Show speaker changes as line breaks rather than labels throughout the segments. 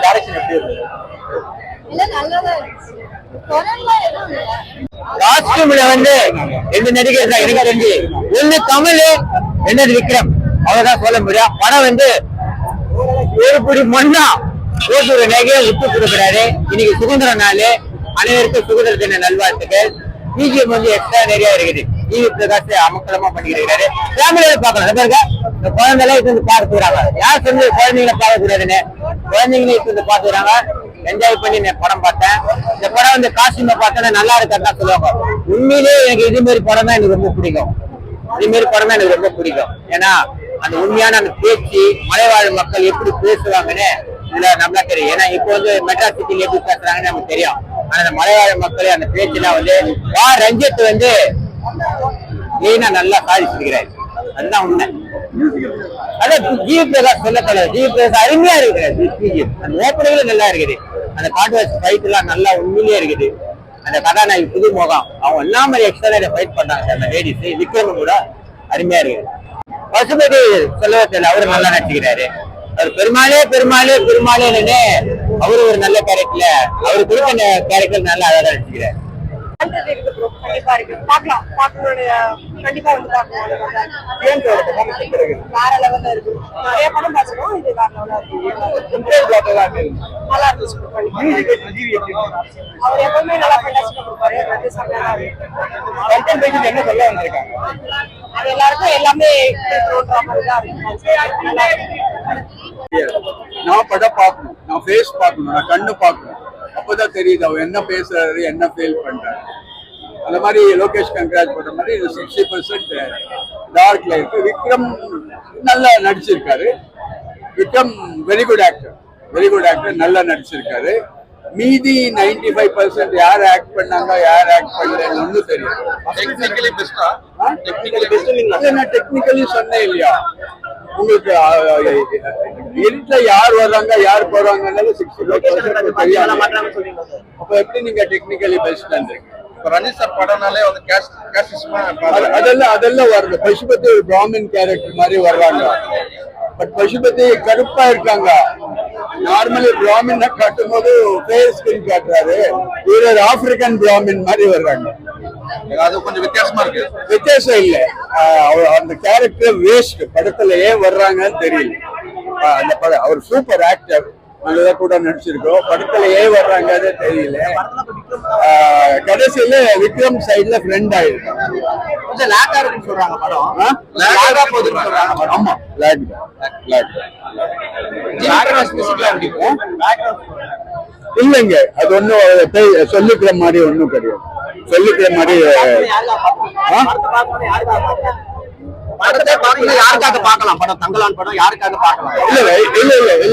Direction எப்படி இருக்கு? காஸ்டியூம்ல வந்து ரெண்டு நடிகர் தான் எனக்கு தெரிஞ்சு. ஒண்ணு கமல், ரெண்டு விக்ரம். அவ்வளவுதான் சொல்ல முடியும். படம் வந்து ஒரு புடி மண்ணா போட்டு ஒரு நகையை விட்டு கொடுக்குறாரு. இன்னைக்கு சுதந்திர நாள், அனைவருக்கும் சுதந்திர தின நல்வாழ்த்துக்கள். பிஜிஎம் வந்து எக்ஸ்ட்ரா நிறைய இருக்குது. டிவி பிரகாஷ் அமக்கலமா பண்ணிக்கிறாரு. ஃபேமிலியில பாக்கலாம். இந்த குழந்தைலாம் இது வந்து பார்த்துக்கிறாங்க. யார் சொல்லி குழந்தைங்களை பார்க்க கூடாதுன்னு குழந்தைங்களே இது வந்து பார்த்துக்கிறாங்க. என்ஜாய் பண்ணி நான் படம் பார்த்தேன். இந்த படம் வந்து காஸ்டியூமை பார்த்தா நல்லா இருக்காருன்னு சொல்லுவாங்க. உண்மையிலேயே எனக்கு இது மாதிரி படம் தான் எனக்கு ரொம்ப பிடிக்கும். இது மாதிரி படம் தான் எனக்கு ரொம்ப பிடிக்கும். ஏன்னா அந்த உண்மையான அந்த பேச்சு, மலைவாழ் மக்கள் எப்படி பேசுவாங்கன்னு இதுல நம்மளா தெரியும். ஏன்னா இப்போ வந்து மெட்ராஸ் சிட்டில எப்படி பேசுறாங்கன்னு நமக்கு தெரியும். ஆனா அந்த மலைவாழ் மக்கள் அந்த பேச்சுலாம் வந்து ரஞ்சித் வந்து மெயினா நல்லா சாதிச்சிருக்கிறாரு. அதுதான் உண்மை. அதான் ஜி பிரகாஷ் சொல்ல தலைவர் ஜி பிரகாஷ் அருமையா இருக்கிறாரு. அந்த ஓப்பனிங்ல நல்லா இருக்குது. அந்த கான்ட்ரவர்சி ஃபைட் எல்லாம் நல்லா உண்மையிலேயே இருக்குது. அந்த கதாநாயகி புது முகம் அவங்க எல்லாம் மாதிரி எக்ஸ்ட்ரா ஃபைட் பண்ணாங்க. அந்த லேடிஸ் விக்ரமும் கூட அருமையா இருக்குது. பசுபதி சொல்லவே தெரியல, அவரு நல்லா நடிச்சுக்கிறாரு. அவர் பெருமாளே பெருமாளே பெருமாளே அவரு ஒரு நல்ல கேரக்டர்ல அவரு கொடுத்த கேரக்டர் நல்லா அழகா நடிச்சுக்கிறாரு.
கண்டிப்பா இருக்கு, பாக்கலாம். கண்டிப்பா வந்து வேற லெவல்ல இருக்கு. நிறைய படம் பாத்துக்கோம். இது வேற லெவலா இருக்கு. நல்லா இருந்துச்சு. அவர் எப்பவுமே நல்லா ஃபண்டாஸ்டிக்கா கொடுப்பாரு.
என்ன சொல்ல வந்திருக்காங்க
அது எல்லாருக்கும் எல்லாமே நல்லா இருக்கு.
நான் படம் பார்க்கணும், நான் ஃபேஸ் பார்க்கணும், நான் கண்ணு பார்க்கணும். அப்பதான் தெரியுது அவன் என்ன பேசுறாரு, என்ன ஃபீல் பண்றாரு. அந்த மாதிரி லோகேஷ் கங்கராஜ் பண்ற மாதிரி இது 60% டார்க்ல இருக்கு. விக்ரம் நல்லா நடிச்சிருக்காரு. விக்ரம் வெரி குட் ஆக்டர், நல்லா நடிச்சிருக்காரு. மீதி 95% யார் ஆக்ட் பண்ணாங்க, யார் ஆக்ட் பண்ணலன்னு ஒன்னும் தெரியும். டெக்னிக்கலி சொன்னேன் இல்லையா உங்களுக்கு, இருட்டுல யார் வர்றாங்க யார் போறாங்கன்னாலும் 60% தெரியாது. அப்ப எப்படி நீங்க டெக்னிக்கலி பெஸ்ட் பண்றீங்க?
ரஞ்சித் சார் படம்னாலே வந்து
அதெல்லாம் வருது. பசுபதி ஒரு பிராமின் கேரக்டர் மாதிரி வர்றாங்க. பட் பசுபதி கருப்பா இருக்காங்க. நார்மலி பிராமின் காட்டும் போது ஃபேர் ஸ்கின் காட்டுறாரு. இவர் ஒரு ஆப்பிரிக்கன் பிராமின் மாதிரி வர்றாங்க.
அது கொஞ்சம் வித்தியாசமா இருக்கு.
வித்தியாசம் இல்ல, அந்த கேரக்டர் வேஸ்ட். படத்துல ஏன் வர்றாங்கன்னு தெரியல. அந்த படம் அவர் சூப்பர் ஆக்டர், நல்லதா கூட நடிச்சிருக்கோம். படத்துல ஏன் வர்றாங்கன்னு தெரியல. கடைசியில விக்ரம் சைட்ல ஃப்ரெண்ட் ஆயிருக்கு.
கொஞ்சம் லேக்கா இருக்குன்னு சொல்றாங்க படம்.
ஆமா, இல்லைங்க. அது ஒன்னும் சொல்லிக்கிற மாதிரி ஒன்னும் கிடையாது. சொல்லிக்கிற மாதிரி
யாருக்காக பார்க்கலாம் படம்? தங்கலான் படம் யாருக்காக பார்க்கலாம்?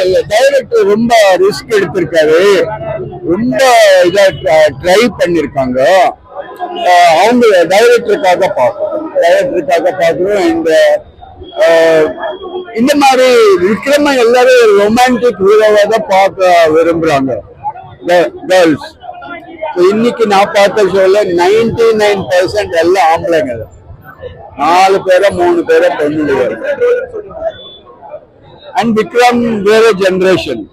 இல்ல டைரக்டர் ரொம்ப ரிஸ்க் எடுத்திருக்காரு. ரொம்ப இதா ட்ரை பண்ணிருக்காங்க. அவங்க டைரக்டருக்காக பார்க்கணும். இந்த மாதிரி விக்ரம எல்லாரும் ரொமான்டிக் ஹீரோவா தான் பார்க்க விரும்புறாங்க கேர்ள்ஸ். இன்னைக்கு நான் பார்த்த ஷோல 99% எல்லாம் ஆம்பளைங்க. 4 பேரோ 3 பேரோ பெண்ணுங்க. அண்ட் விக்ரம் வேற ஜெனரேஷன்.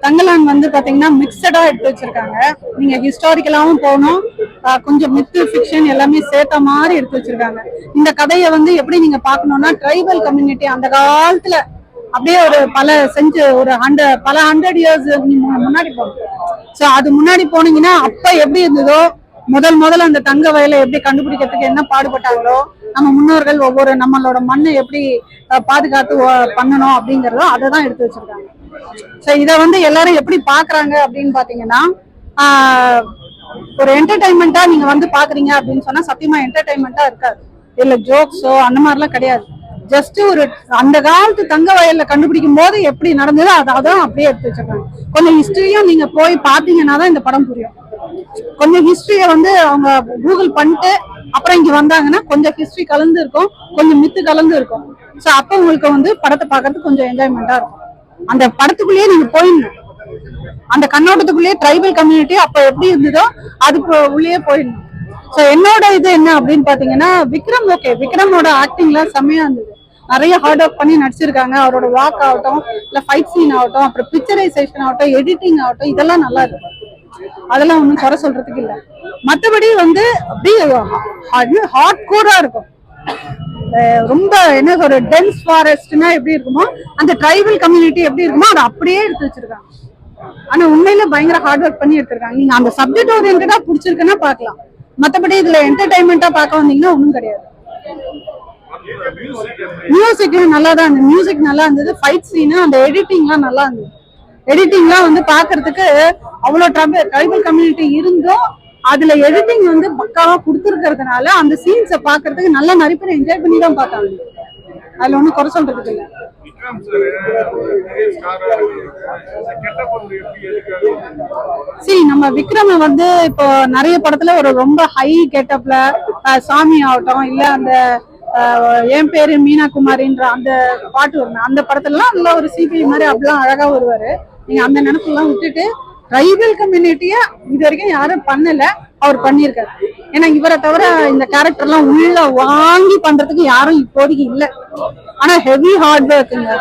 தங்கலான் வந்து பாத்தீங்கன்னா மிக்சடா எடுத்து வச்சிருக்காங்க. நீங்க ஹிஸ்டாரிக்கலாவும் போகணும், கொஞ்சம் மித்து ஃபிக்ஷன் எல்லாமே சேர்த்த மாதிரி எடுத்து வச்சிருக்காங்க. இந்த கதையை வந்து எப்படி நீங்க பாக்கணும்னா, ட்ரைபல் கம்யூனிட்டி அந்த காலத்துல அப்படியே ஒரு பல 100 இயர்ஸ் முன்னாடி போகணும். சோ அது முன்னாடி போனீங்கன்னா அப்ப எப்படி இருந்ததோ, முதல்ல அந்த தங்க வயலை எப்படி கண்டுபிடிக்கிறதுக்கு என்ன பாடுபட்டாங்களோ, நம்ம முன்னோர்கள் நம்மளோட மண்ணை எப்படி பாதுகாத்து பண்ணணும் அப்படிங்கறதோ அதை தான் எடுத்து வச்சிருக்காங்க. சோ இத வந்து எல்லாரும் எப்படி பாக்குறாங்க அப்படின்னு பாத்தீங்கன்னா, ஒரு என்டர்டைன்மெண்டா நீங்க வந்து பாக்குறீங்க அப்படின்னு சொன்னா சத்தியமா என்டர்டைன்மெண்டா இருக்காது. இல்ல ஜோக்ஸோ அந்த மாதிரிலாம் கிடையாது. ஜஸ்ட் ஒரு அந்த காலத்து தங்க வயல்ல கண்டுபிடிக்கும் போது எப்படி நடந்ததோ அதான் அப்படியே எடுத்து வச்சிருக்காங்க. கொஞ்சம் ஹிஸ்டரியும் நீங்க போய் பாத்தீங்கன்னா தான் இந்த படம் புரியும். கொஞ்சம் ஹிஸ்டரிய வந்து அவங்க கூகுள் பண்ணிட்டு அப்புறம் இங்க வந்தாங்கன்னா கொஞ்சம் ஹிஸ்டரி கலந்து இருக்கும், கொஞ்சம் மித்து கலந்து இருக்கும். சோ அப்ப உங்களுக்கு வந்து படத்தை பாக்குறதுக்கு கொஞ்சம் என்ஜாய்மெண்டா இருக்கும். அந்த படத்துக்குள்ளேயே நீங்க போயிடணும். அந்த கண்ணோட்டத்துக்குள்ளேயே ட்ரைபல் கம்யூனிட்டி அப்ப எப்படி இருந்ததோ அதுக்கு உள்ளே போயிடணும். சோ என்னோட இது என்ன அப்படின்னு பாத்தீங்கன்னா, விக்ரமோட ஆக்டிங்ல செம்மையா இருந்தது. நிறைய ஹார்ட் ஒர்க் பண்ணி நடிச்சிருக்காங்க. அவரோட வாக் ஆகட்டும், இல்ல ஃபைட் சீன் ஆகட்டும், அப்புறம் பிக்சரைசேஷன் ஆகட்டும், எடிட்டிங் ஆகட்டும், இதெல்லாம் நல்லா இருக்கு. அதெல்லாம் ஒன்றும் குறை சொல்றதுக்கு இல்லை. மற்றபடி வந்து அப்படியே ஹார்ட் கோரா இருக்கும். ரொம்ப என்ன ஒரு டென்ஸ் ஃபாரஸ்ட்னா எப்படி இருக்குமோ, அந்த ட்ரைபல் கம்யூனிட்டி எப்படி இருக்குமோ அதை அப்படியே எடுத்து வச்சிருக்காங்க. ஆனா உண்மையில பயங்கர ஹார்ட் ஒர்க் பண்ணி எடுத்திருக்காங்க. நீங்க அந்த சப்ஜெக்ட் ஓரியன்டா பிடிச்சிருக்குன்னா பாக்கலாம். மத்தபடி இதுல என்டர்டைன்மெண்டா பார்க்க வந்தீங்கன்னா ஒண்ணும் கிடையாது. மியூசிக் நல்லா தான் இருந்தது. மியூசிக் நல்லா இருந்தது. ஃபைட் சீன், அந்த எடிட்டிங்லாம் நல்லா இருந்தது. எடிட்டிங்லாம் வந்து பாக்குறதுக்கு அவ்வளவு ட்ரைபல் கம்யூனிட்டி இருந்தும் அதுல எடிட்டிங் வந்து பக்காவா கொடுத்துருக்கிறதுனால அந்த சீன்ஸை பாக்குறதுக்கு நல்லா நிறைய பேர் என்ஜாய் பண்ணி தான் பார்த்தாங்க. அதுல ஒன்றும் குறை சொல்றதுக்கு இல்லை. சரி, நம்ம விக்ரம் வந்து இப்போ நிறைய படத்துல ஒரு ரொம்ப ஹை கெட்டப்ல சாமி ஆகட்டும், இல்ல அந்த என் பேரு மீனா குமாரின்ற அந்த பாட்டு வரும், அந்த படத்துலலாம் நல்ல ஒரு சிபிஐ மாதிரி அப்படிலாம் அழகா வருவாரு. நீங்க அந்த நினைப்பெல்லாம் விட்டுட்டு ட்ரைபல் கம்யூனிட்டிய இது வரைக்கும் யாரும் பண்ணல, அவர் பண்ணியிருக்காரு. ஏன்னா இவரை தவிர இந்த கேரக்டர் எல்லாம் உள்ள வாங்கி பண்றதுக்கு யாரும் இப்போதைக்கு இல்லை. ஆனா ஹெவி ஹார்ட் ஒர்க்குங்க.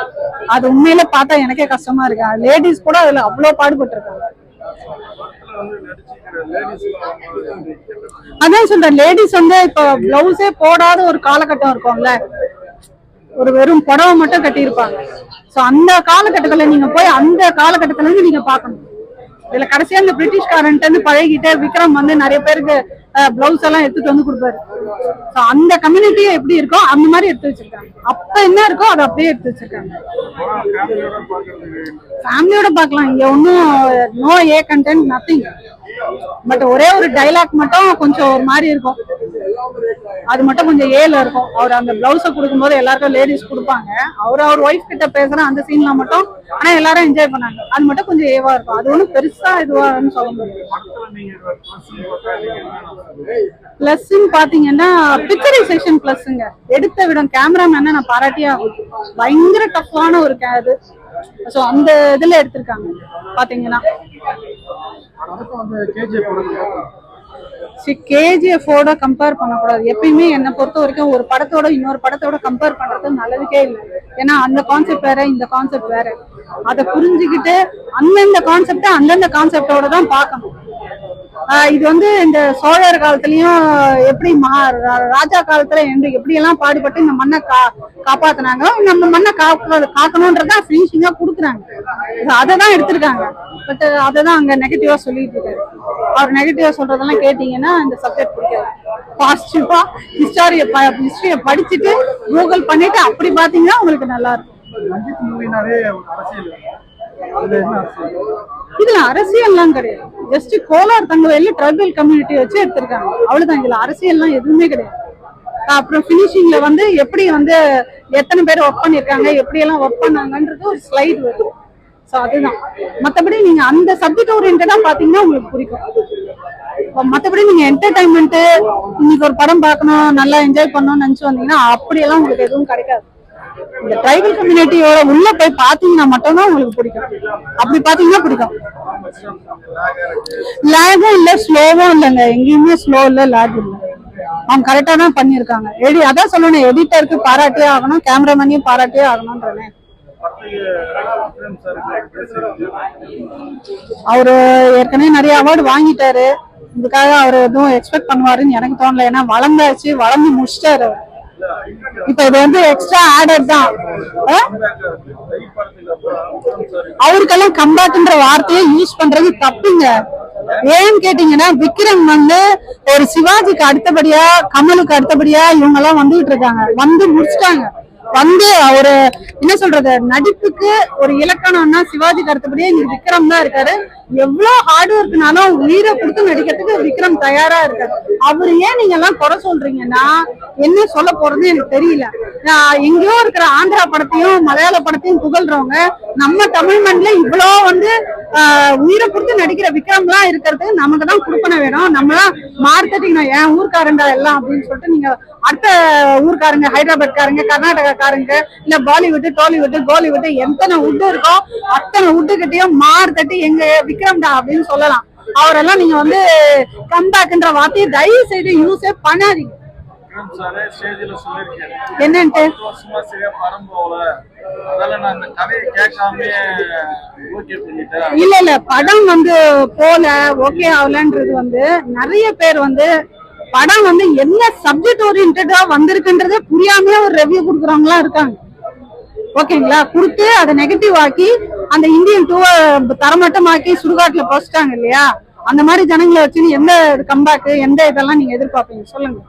அது உண்மையில பார்த்தா எனக்கே கஷ்டமா இருக்கு. லேடிஸ் கூட அதுல அவ்வளவு பாடுபட்டு இருக்காங்க. அதான் சொல்றேன், லேடிஸ் வந்து இப்ப பிளவுஸே போடாத ஒரு காலகட்டம் இருக்கும்ல, ஒரு வெறும் புடவை மட்டும் கட்டி இருப்பாங்க. சோ அந்த காலகட்டத்துல நீங்க போய் அந்த காலகட்டத்துல இருந்து நீங்க பாக்கணும். இதுல கடைசியா இந்த பிரிட்டிஷ்காரன்ட்டு இருந்து பழகிட்டு விக்ரம் வந்து நிறைய பேருக்கு பிளவுஸ் எல்லாம் எடுத்துட்டு வந்து கொடுப்பாரு. சோ அந்த கம்யூனிட்டியே எப்படி இருக்கோ அந்த மாதிரி எடுத்து வச்சிருக்காங்க. அப்ப என்ன இருக்கோ அதை அப்படியே எடுத்து வச்சிருக்காங்க. ஃபேமிலியோட பாக்கலாம். இங்க ஒன்னும் no A content, nothing. But ஒரே ஒரு டைலாக் மட்டும் கொஞ்சம் ஒரு மாதிரி இருக்கும். அது மட்டும் கொஞ்சம் ஏல இருக்கும். அவர் அந்த பிளவுஸ கொடுக்கும் போது எல்லாருக்கும் லேடிஸ் கொடுப்பாங்க. அவர் ஒய்ஃப் கிட்ட பேசுற அந்த சீன்ல மட்டும் ஆனா எல்லாரும் என்ஜாய் பண்ணாங்க. அது மட்டும் கொஞ்சம் ஏவா இருக்கும். அது ஒன்றும் பெருசா இதுவான்னு சொல்ல முடியாது. பிளஸ்ன்னு பாத்தீங்கன்னா பிக்சரைசேஷன் பிளஸ்ங்க. எடுத்த விடம் கேமராமேனை நான் பாராட்டியே ஆகும். பயங்கர டஃப்பான ஒரு இது. சோ அந்த இதுல எடுத்திருக்காங்க பாத்தீங்கன்னா. கேஜிஎஃபோட கம்பேர் பண்ணக்கூடாது எப்பயுமே. என்னை பொறுத்த வரைக்கும் ஒரு படத்தோட இன்னொரு படத்தோட கம்பேர் பண்றது நல்லதுக்கே இல்லை. ஏன்னா அந்த கான்செப்ட் வேற, இந்த கான்செப்ட் வேற. அதை புரிஞ்சுக்கிட்டு அந்தந்த கான்செப்ட அந்தந்த கான்செப்டோட தான் பார்க்கணும். இது வந்து இந்த சோழர் காலத்திலயும் எப்படி ராஜா காலத்துல எப்படி எல்லாம் பாடுபட்டு இந்த மண்ணை காப்பாத்தினாங்க, நம்ம மண்ணை காக்கணும்ன்றதா பினிஷிங்கா குடுக்குறாங்க. அதைதான் எடுத்திருக்காங்க. பட் அதைதான் அங்க நெகட்டிவா சொல்லிட்டு இருக்காரு. அவர் நெகட்டிவா சொல்றதெல்லாம் கேட்டீங்கன்னா இந்த சப்ஜெக்ட் பிடிக்காது. பாசிட்டிவா ஹிஸ்டரிய படிச்சுட்டு கூகுள் பண்ணிட்டு அப்படி பாத்தீங்கன்னா உங்களுக்கு நல்லா இருக்கும். இதுல அரசியல்லாம் கிடையாது. Just Kolar Thangavelu tribal community வச்சு எடுத்திருக்காங்க, அவ்வளவுதான். இதுல அரசியல்லாம் எதுவுமே கிடையாது. அப்புறம் பினிஷிங்ல வந்து எப்படி வந்து எத்தனை பேர் ஒர்க் பண்ணிருக்காங்க, எப்படி எல்லாம் ஒர்க் பண்ணாங்கன்றது ஒரு ஸ்லைடு வரும். சோ அதுதான். மத்தபடி நீங்க அந்த சப்ஜெக்ட் ஓரியன்டா பாத்தீங்கன்னா உங்களுக்கு பிடிக்கும். மத்தபடி நீங்க என்டர்டைன்மெண்ட் இன்னைக்கு ஒரு படம் பார்க்கணும், நல்லா என்ஜாய் பண்ணணும்னு நினைச்சு வந்தீங்கன்னா அப்படியெல்லாம் உங்களுக்கு எதுவும் கிடைக்காது. இந்த ட்ரைபல் கம்யூனிட்டியோட உள்ள போய் பாத்தீங்கன்னா மட்டும்தான் உங்களுக்கு பிடிக்கும். அப்படி பாத்தீங்கன்னா பிடிக்கும். லேகும் இல்ல, ஸ்லோவும் இல்லைங்க. எங்கேயுமே ஸ்லோ இல்ல, லேக் இல்ல. அவங்க கரெக்டா தான் பண்ணிருக்காங்க. அதான் சொல்லணும், எடிட்டருக்கு பாராட்டியே ஆகணும், கேமராமேனையும் பாராட்டியே ஆகணும்ன்றனே. அவரு ஏற்கனவே நிறைய அவார்டு வாங்கிட்டாரு. இதுக்காக அவர் எதுவும் எக்ஸ்பெக்ட் பண்ணுவாருன்னு எனக்கு தோணல. ஏன்னா வளர்ந்து முடிச்சிட்டாரு. இப்ப இது வந்து எக்ஸ்ட்ரா ஆடட் தான். அவருக்கெல்லாம் கம்பேக்ன்ற வார்த்தையை யூஸ் பண்றது தப்புங்க. ஏன்னு கேட்டீங்கன்னா விக்ரம் வந்து ஒரு சிவாஜிக்கு அடுத்தபடியா, கமலுக்கு அடுத்தபடியா இவங்க எல்லாம் வந்துகிட்டு இருக்காங்க. வந்து முடிச்சுட்டாங்க. வந்து ஒரு என்ன சொல்றது, நடிப்புக்கு ஒரு இலக்கணம்னா சிவாஜிக்கு அடுத்தபடியே இன்னைக்கு விக்ரம் தான் இருக்காரு. எவ்வளவு ஹார்ட் ஒர்க்னாலும் உயிரை கொடுத்து நடிக்கிறதுக்கு விக்ரம் தயாரா இருக்காரு. அவரு ஏன் நீங்க எல்லாம் குறை சொல்றீங்கன்னா என்ன சொல்ல போறது எனக்கு தெரியல. எங்கேயோ இருக்கிற ஆந்திரா படத்தையும் மலையாள படத்தையும் புகழ்றவங்க நம்ம தமிழ் மண்ணில இவ்வளவு வந்து உயிரை கொடுத்து நடிக்கிற விக்ரம் எல்லாம் இருக்கிறதுக்கு நமக்கு தான் கொடுப்பன வேணும். நம்மளாம் மார்க்கெட்டிங் என் ஊர்க்காரங்க எல்லாம் அப்படின்னு சொல்லிட்டு நீங்க அடுத்த ஊர்க்காரங்க, ஹைதராபாத்காரங்க, கர்நாடகாக்காரங்க, இல்ல பாலிவுட், டாலிவுட், கோலிவுட் எத்தனை உட்டு இருக்கோ அத்தனை உட்டு கிட்டையும் மார் தட்டி எங்க விக்ரம்டா அப்படின்னு சொல்லலாம். அவரெல்லாம் நீங்க வந்து கம்பேக்ன்ற வார்த்தையை தயவு செய்து யூஸே பண்ணாதீங்க.
விக்ரம் சாரே ஸ்டேஜ்ல சொல்லியிருக்காரு,
என்னன்ட்டு
10 வருஷமா சரியா படம் போகல, அதனால நான் இந்த கதையை கேட்காம ஓகே பண்ணிட்டேன்.
இல்ல படம் வந்து போல ஓகே ஆகலன்றது வந்து நிறைய பேர் வந்து படம் வந்து என்ன சப்ஜெக்ட் ஓரியன்டா வந்திருக்குன்றதே புரியாம ஒரு ரிவ்யூ கொடுக்குறவங்களா இருக்காங்க. ஓகேங்களா, கொடுத்து அதை நெகட்டிவ் ஆக்கி அந்த இந்தியன் 2 தரமட்டமாக்கி சுடுகாட்டுல போஸ்டாங்க இல்லையா, அந்த மாதிரி ஜனங்களை வச்சு எந்த கம்பேக் எந்த இதெல்லாம் நீங்க எதிர்பார்ப்பீங்க சொல்லுங்க.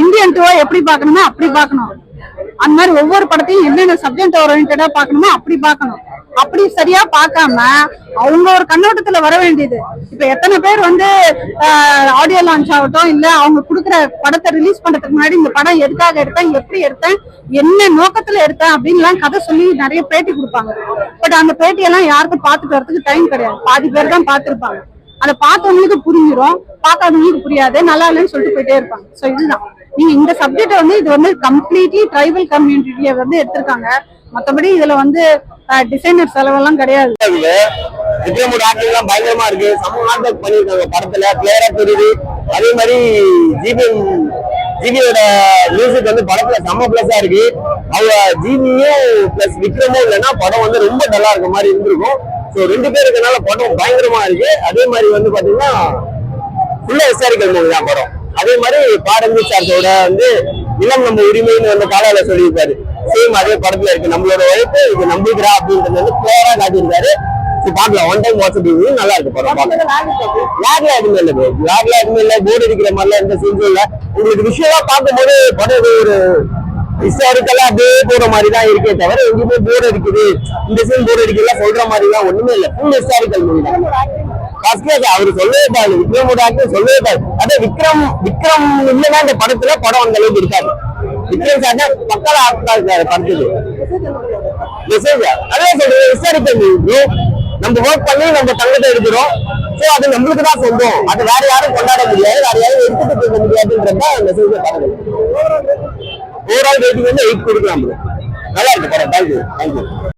இந்தியன் 2 எப்படி பாக்கணுமோ அப்படி பாக்கணும். அந்த மாதிரி ஒவ்வொரு படத்தையும் என்னென்ன சப்ஜெக்ட் ஓரியன்டா பாக்கணுமோ அப்படி பாக்கணும். அப்படி சரியா பார்க்காம அவங்க ஒரு கண்ணோட்டத்துல வர வேண்டியது. இப்ப எத்தனை பேர் வந்து ஆடியோ லான்ச் ஆகட்டும் இல்ல அவங்க கொடுக்குற படத்தை ரிலீஸ் பண்றதுக்கு முன்னாடி இந்த படம் எதுக்காக எடுத்தேன், எப்படி எடுத்தேன், என்ன நோக்கத்துல எடுத்தேன் அப்படின்லாம் கதை சொல்லி நிறைய பேட்டி கொடுப்பாங்க. பட் அந்த பேட்டியெல்லாம் யாருக்கும் பார்த்துட்டு வரதுக்கு டைம் கிடையாது. பாதி பேர் தான் பார்த்திருப்பாங்க. அதை பார்த்தவங்களுக்கு புரிஞ்சிடும், பார்க்காதவங்களுக்கு புரியாது, நல்லா இல்லைன்னு சொல்லிட்டு போயிட்டே இருப்பாங்க. சோ இதுதான் நீங்க இந்த சப்ஜெக்ட் வந்து இது வந்து கம்ப்ளீட்லி ட்ரைபல் கம்யூனிட்டிய வந்து எடுத்திருக்காங்க. மத்தபடி இதுல வந்து டிசைனர் செலவெல்லாம் கிடையாது.
விக்ரமோட ஆக்டிங் எல்லாம் பயங்கரமா இருக்கு. செம்ம ஹார்ட் ஒர்க் பண்ணிருக்காங்க படத்துல, கிளியரா தெரியுது. அதே மாதிரி ஜிபியோட மியூசிக் வந்து படத்துல செம்ம பிளஸா இருக்கு. அவங்க ஜிபியும் பிளஸ் விக்ரமும் இல்லைன்னா படம் வந்து ரொம்ப நல்லா இருக்க மாதிரி இருந்திருக்கும். ஸோ 2 பேர் இருக்கனால படம் பயங்கரமா இருக்கு. அதே மாதிரி வந்து பாத்தீங்கன்னா ஃபுல்லா ஹிஸ்டாரிக்கல் மூவி தான் படம். அதே மாதிரி பாரஞ்சி சார்ஸோட வந்து இளம் நம்ம உரிமைன்னு வந்து காலையில சொல்லியிருப்பாரு. சேம் அதே படத்துல இருக்கு. நம்மளோட உழைப்பு இது நம்பிக்கிறா அப்படின்றது வந்து கிளியரா காட்டியிருக்காரு. பாக்கலாம், ஒன் டைம் வாட்ச் பண்ணி நல்லா இருக்கு படம். லாக்ல எதுவுமே இல்லை, லாக்ல எதுவுமே இல்லை, போர்டு அடிக்கிற மாதிரிலாம் எந்த சீன்ஸும் இல்லை. உங்களுக்கு விஷயமா பார்க்கும்போது படம் ஒரு ஹிஸ்டாரிக்கலா அப்படியே போற மாதிரி தான் இருக்கே தவிர எங்கேயுமே போர் அடிக்குது, இந்த சீன் போர் அடிக்கலாம் சொல்ற மாதிரி எல்லாம் ஒண்ணுமே இல்லை. ஃபுல் ஹிஸ்டாரிக்கல் மூவி தான். அவரு சொல்லவே பாரு, விக்ரமோட ஆக்டிங் சொல்லவே பாரு. அதே விக்ரம் இல்லைன்னா இந்த படத்துல படம் அந்த அளவுக்கு இருக்காது. விக்ரம் சார் தான் பக்கால ஆக்டா இருக்காரு படத்துக்கு. மெசேஜ் அதே சொல்றது ஹிஸ்டாரிக்கல் மூவி. நம்ம ஒர்க் பண்ணி நம்ம தங்கத்தை எடுக்கிறோம். சோ அது நம்மளுக்கு தான் சொந்தம். அது வேற யாரும் கொண்டாட முடியாது, வேற யாரும் எடுத்துட்டு போக முடியாதுன்றதா மெசேஜ் பாருங்க. ஓவரால் ரேட்டிங் வந்து 8 கொடுக்கலாம். நல்லா இருக்கு படம். தேங்க்யூ.